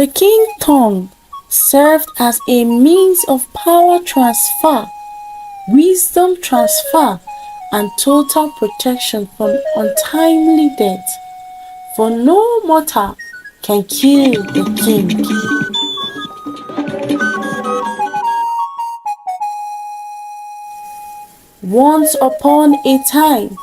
The king tongue served as a means of power transfer, wisdom transfer, and total protection from untimely death. For no mortal can kill the king. Once upon a time,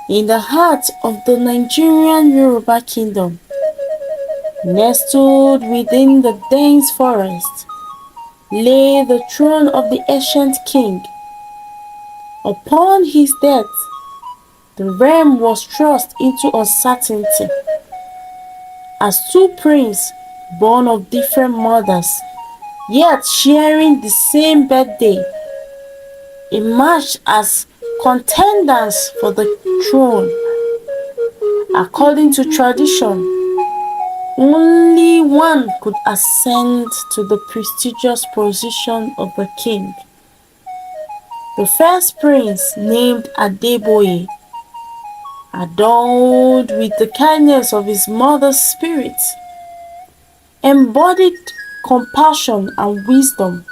in the heart of the Nigerian Yoruba kingdom, nestled within the dense forest, lay the throne of the ancient king. Upon his death, the realm was thrust into uncertainty, as two princes, born of different mothers, yet sharing the same birthday, emerged as contenders for the throne. According to tradition, only one could ascend to the prestigious position of the king. The first prince, named Adeboye, adorned with the kindness of his mother's spirit, embodied compassion and wisdom.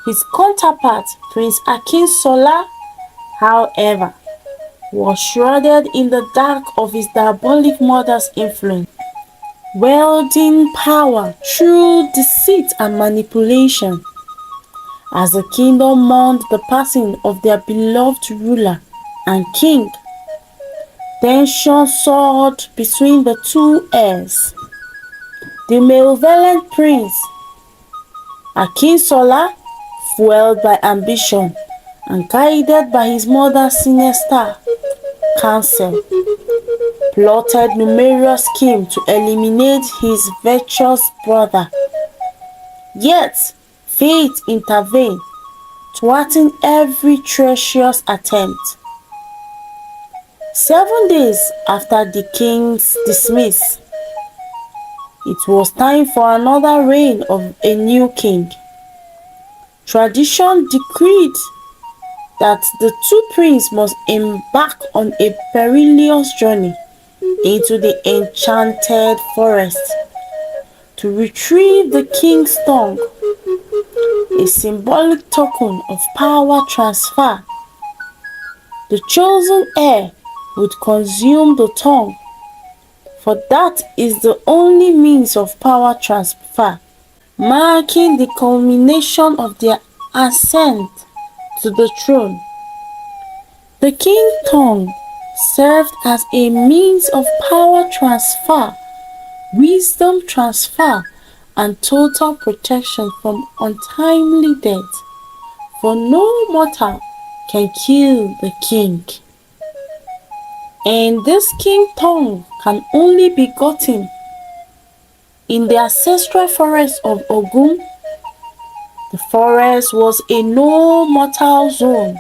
His counterpart, Prince Akinsola, however, was shrouded in the dark of his diabolic mother's influence, wielding power through deceit and manipulation. As the kingdom mourned the passing of their beloved ruler and king, tension soared between the two heirs. The malevolent prince, Akinsola, fueled by ambition and guided by his mother's sinister counsel, plotted numerous schemes to eliminate his virtuous brother. Yet, fate intervened, thwarting every treacherous attempt. 7 days after the king's dismiss, it was time for another reign of a new king. Tradition decreed that the two princes must embark on a perilous journey into the enchanted forest to retrieve the king's tongue, a symbolic token of power transfer. The chosen heir would consume the tongue, for that is the only means of power transfer, marking the culmination of their ascent to the throne. The king's tongue served as a means of power transfer, wisdom transfer, and total protection from untimely death, for no mortal can kill the king. And this king tongue can only be gotten in the ancestral forest of Ogun. The forest was a no mortal zone,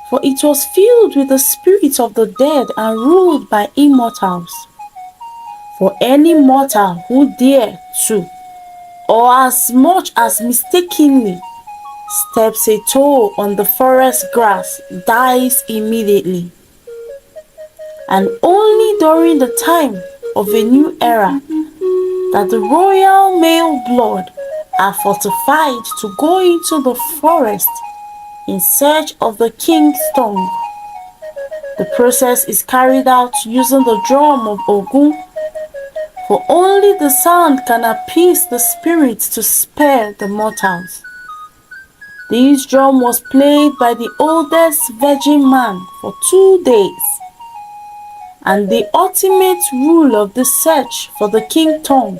for it was filled with the spirits of the dead and ruled by immortals. For any mortal who dare to, or as much as mistakenly, steps a toe on the forest grass dies immediately. And only during the time of a new era that the royal male blood are fortified to go into the forest in search of the king's tongue. The process is carried out using the drum of Ogun, for only the sound can appease the spirits to spare the mortals. This drum was played by the oldest virgin man for 2 days, and the ultimate rule of the search for the king's tongue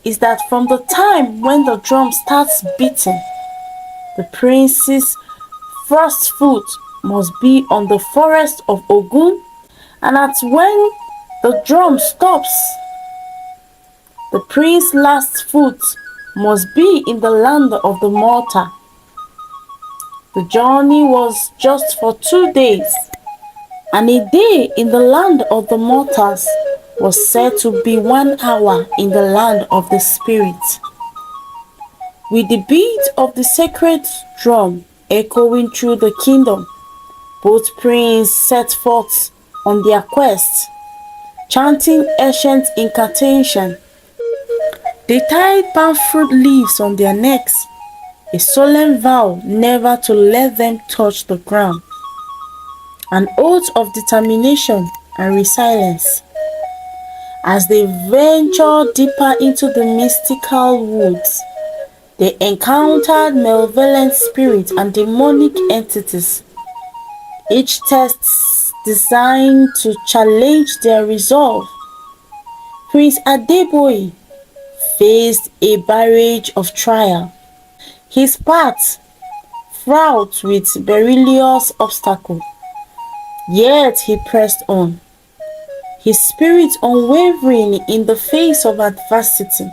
is that from the time when the drum starts beating, the prince's first foot must be on the forest of Ogun, and at when the drum stops, the prince's last foot must be in the land of the mortal. The journey was just for 2 days, and a day in the land of the mortals was said to be 1 hour in the land of the spirits. With the beat of the sacred drum echoing through the kingdom, both princes set forth on their quest, chanting ancient incantation They tied palm fruit leaves on their necks, a solemn vow never to let them touch the ground, an oath of determination and resilience. As they ventured deeper into the mystical woods, they encountered malevolent spirits and demonic entities, each test designed to challenge their resolve. Prince Adeboye faced a barrage of trial, his path fraught with perilous obstacles, yet he pressed on, his spirit unwavering in the face of adversity.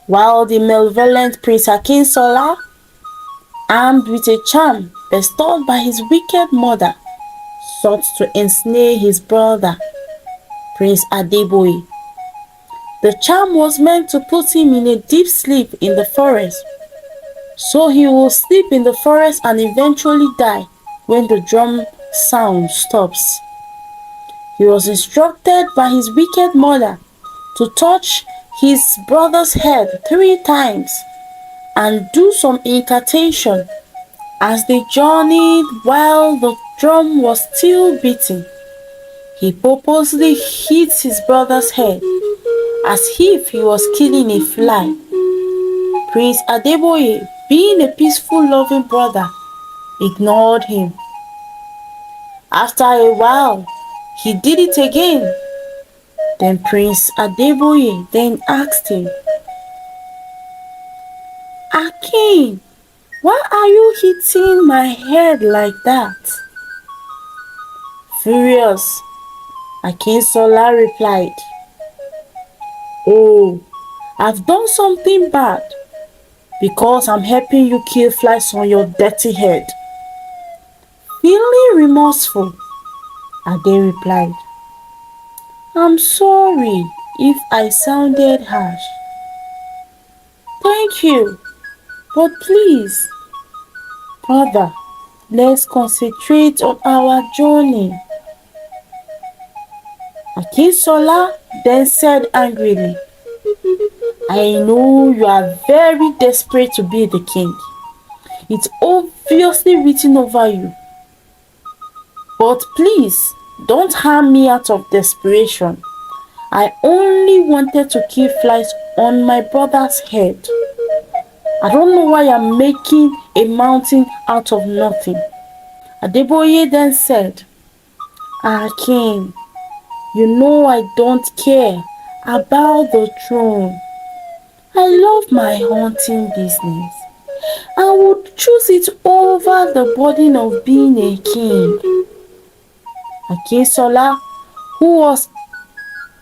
While the malevolent Prince Akinsola, armed with a charm bestowed by his wicked mother, sought to ensnare his brother, Prince Adeboye. The charm was meant to put him in a deep sleep in the forest, so he will sleep in the forest and eventually die when the drum sound stops. He was instructed by his wicked mother to touch his brother's head 3 times and do some incantation. As they journeyed while the drum was still beating, he purposely hit his brother's head as if he was killing a fly. Prince Adeboye, being a peaceful, loving brother, ignored him. After a while, he did it again. Then Prince Adeboye then asked him, "Akin, why are you hitting my head like that?" Furious, Akinsola replied, "Oh, I've done something bad because I'm helping you kill flies on your dirty head." Feeling remorseful, Ade replied, "I'm sorry if I sounded harsh. Thank you, but please, brother, let's concentrate on our journey." Akinsola then said angrily, "I know you are very desperate to be the king. It's obviously written over you. But please, don't harm me out of desperation. I only wanted to kill flies on my brother's head. I don't know why I'm making a mountain out of nothing." Adeboye then said, "King, you know I don't care about the throne. I love my hunting business. I would choose it over the burden of being a king." Akinsola, who was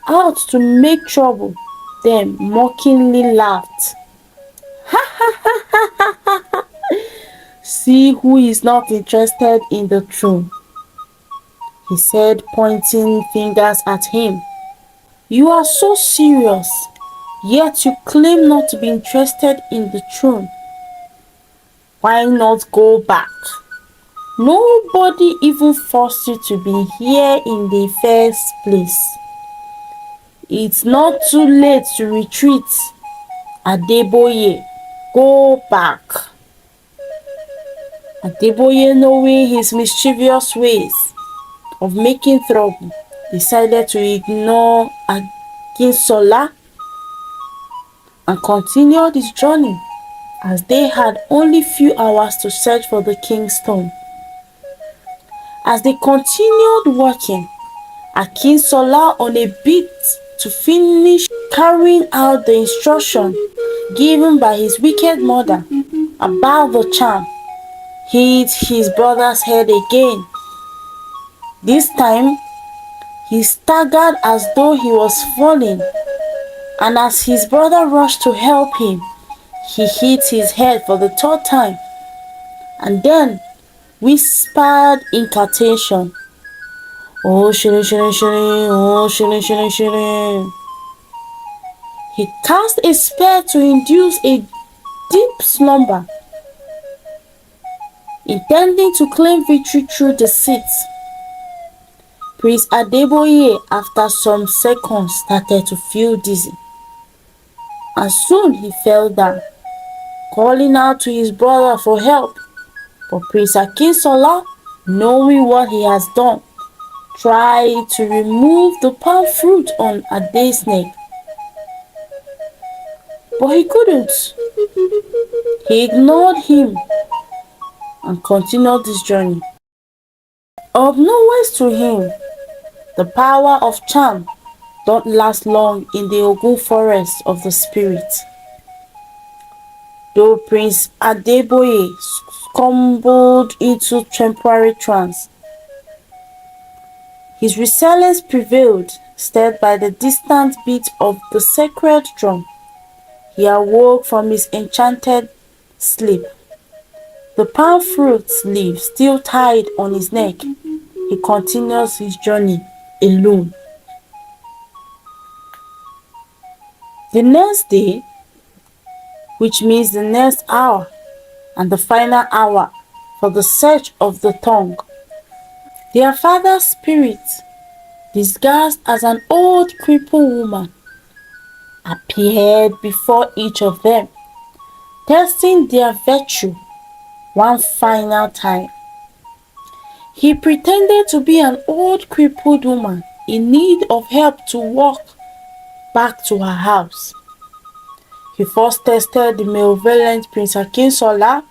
out to make trouble, then mockingly laughed. "See who is not interested in the throne," he said, pointing fingers at him. "You are so serious, yet you claim not to be interested in the throne. Why not go back? Nobody even forced you to be here in the first place. It's not too late to retreat. Adeboye, go back." Adeboye, knowing his mischievous ways of making trouble, decided to ignore Akinsola and continued his journey, as they had only few hours to search for the king's stone. As they continued walking, Akinsola, on a beat to finish carrying out the instruction given by his wicked mother about the charm, hit his brother's head again. This time, he staggered as though he was falling, and as his brother rushed to help him, he hit his head for the 3rd time and then whispered incantation. "Oh, shilling, shilling, shilling, oh, shilling, shilling, shilling." He cast a spell to induce a deep slumber, intending to claim victory through deceit. Prince Adeboye, after some seconds, started to feel dizzy. and soon he fell down, calling out to his brother for help. But Prince Akinsola, knowing what he has done, tried to remove the palm fruit on Ade's neck, but he couldn't. He ignored him and continued his journey. Unbeknownst to him, the power of charm don't last long in the Ogun forest of the spirit. Though Prince Adeboye stumbled into temporary trance, his resilience prevailed, stirred by the distant beat of the sacred drum. He awoke from his enchanted sleep, the palm fruit leaf still tied on his neck. He continues his journey alone. The next day, which means the next hour and the final hour for the search of the tongue, their father's spirit, disguised as an old crippled woman, appeared before each of them, testing their virtue one final time. He pretended to be an old crippled woman in need of help to walk back to her house. He first tested the malevolent Prince Akinsola.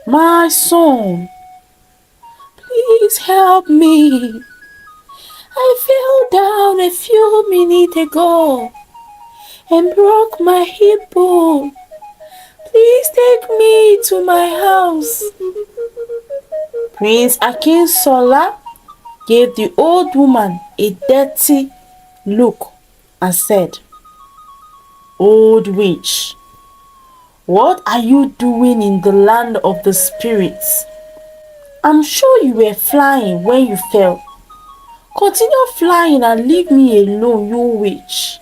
"My son, please help me. I fell down a few minutes ago and broke my hip bone. Please take me to my house." Prince Akinsola gave the old woman a dirty look and said, "Old witch, what are you doing in the land of the spirits? I'm sure you were flying when you fell. Continue flying and leave me alone, you witch."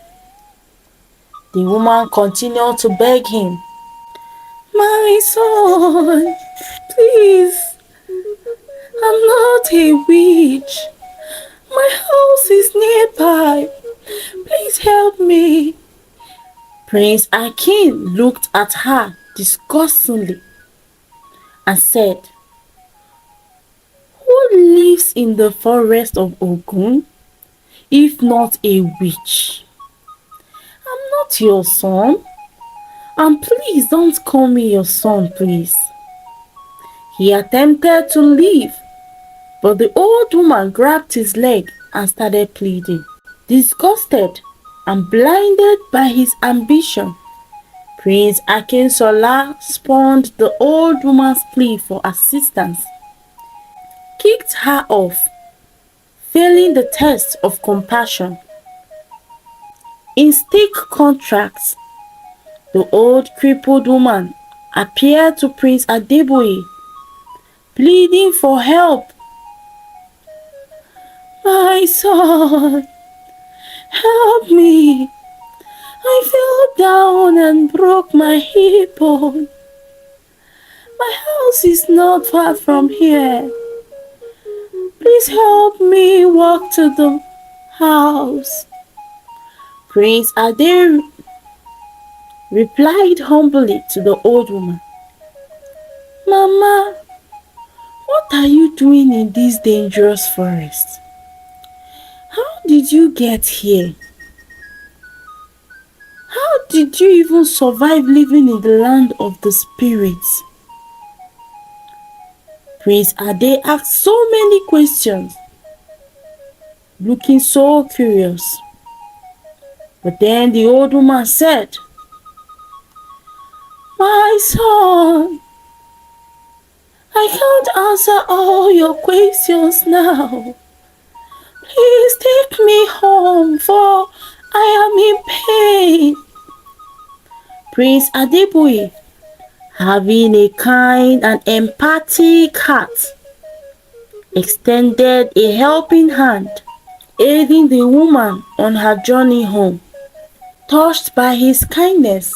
The woman continued to beg him, "My son, please, I'm not a witch. My house is nearby. Please help me." Prince Akin looked at her disgustedly and said, "Who lives in the forest of Ogun if not a witch? I'm not your son, and please don't call me your son, please." He attempted to leave, but the old woman grabbed his leg and started pleading. Disgusted and blinded by his ambition, Prince Akinsola spurned the old woman's plea for assistance, kicked her off, failing the test of compassion. In stark contrast, the old crippled woman appeared to Prince Adeboye, pleading for help. "My son, help me. I fell down and broke my hip bone. My house is not far from here. Please help me walk to the house." Prince Ade replied humbly to the old woman, "Mama, what are you doing in this dangerous forest? How did you get here? How did you even survive living in the land of the spirits?" Prince Ade asked so many questions, looking so curious. But then the old woman said, "My son, I can't answer all your questions now. Please take me home, for I am in pain." Prince Adeboye, having a kind and empathic heart, extended a helping hand, aiding the woman on her journey home. Touched by his kindness,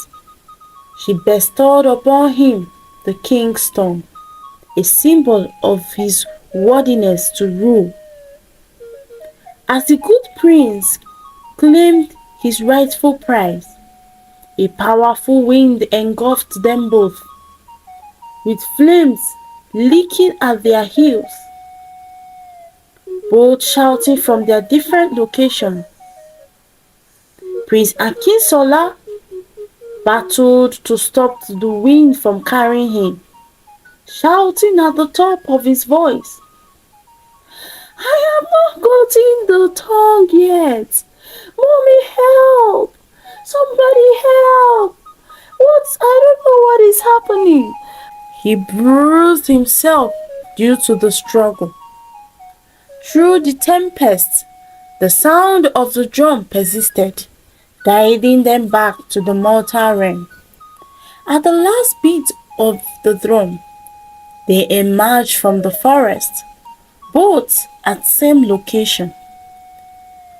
she bestowed upon him the king's stone, a symbol of his worthiness to rule. As the good prince claimed his rightful prize. A powerful wind engulfed them both, with flames licking at their heels, both shouting from their different locations. Prince Akinsola battled to stop the wind from carrying him, shouting at the top of his voice, "I have not gotten the tongue yet! Mommy, help! Somebody help! I don't know what is happening." He bruised himself due to the struggle. Through the tempest, the sound of the drum persisted, guiding them back to the mortal realm. At the last beat of the drum, they emerged from the forest, both at same location.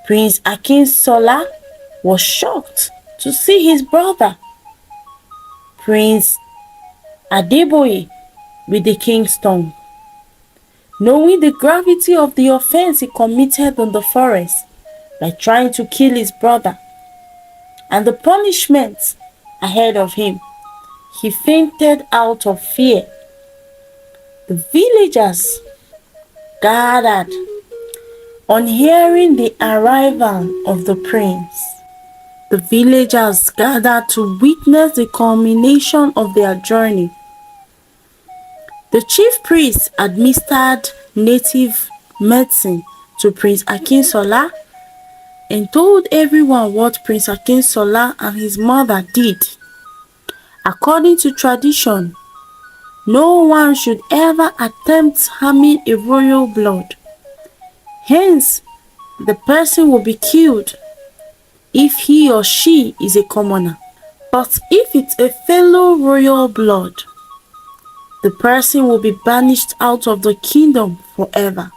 Prince Akinsola was shocked to see his brother, Prince Adeboye, with the king's tongue. Knowing the gravity of the offense he committed in the forest by trying to kill his brother, and the punishment ahead of him, he fainted out of fear. The villagers gathered on hearing the arrival of the prince. The villagers gathered to witness the culmination of their journey. The chief priest administered native medicine to Prince Akinsola and told everyone what Prince Akinsola and his mother did. According to tradition, no one should ever attempt harming a royal blood. Hence, the person will be killed if he or she is a commoner. But if it's a fellow royal blood, the person will be banished out of the kingdom forever.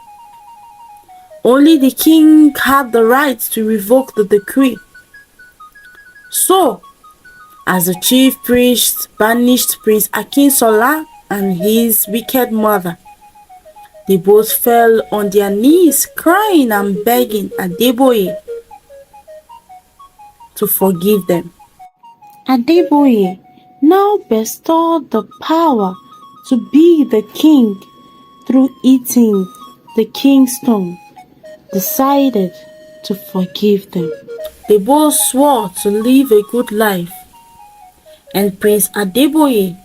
Only the king had the right to revoke the decree. So, as the chief priest banished Prince Akinsola and his wicked mother, they both fell on their knees crying and begging Adeboye to forgive them. Adeboye, now bestowed the power to be the king through eating the king's tongue, decided to forgive them. They both swore to live a good life, and Prince Adeboye,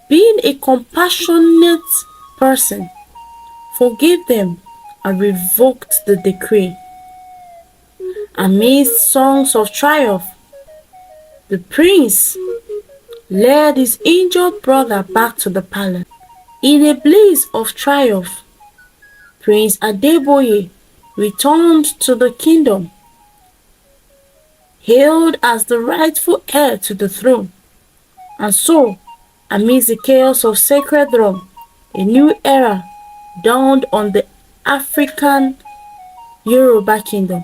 being a compassionate person, forgave them and revoked the decree. Amidst songs of triumph, the prince led his injured brother back to the palace. In a blaze of triumph, Prince Adeboye returned to the kingdom, hailed as the rightful heir to the throne. And so, amidst the chaos of sacred drum, a new era dawned on the African Yoruba kingdom,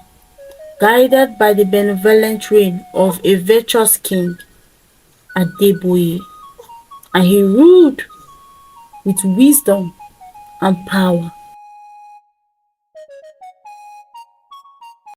guided by the benevolent reign of a virtuous king, Adeboye, and he ruled with wisdom and power.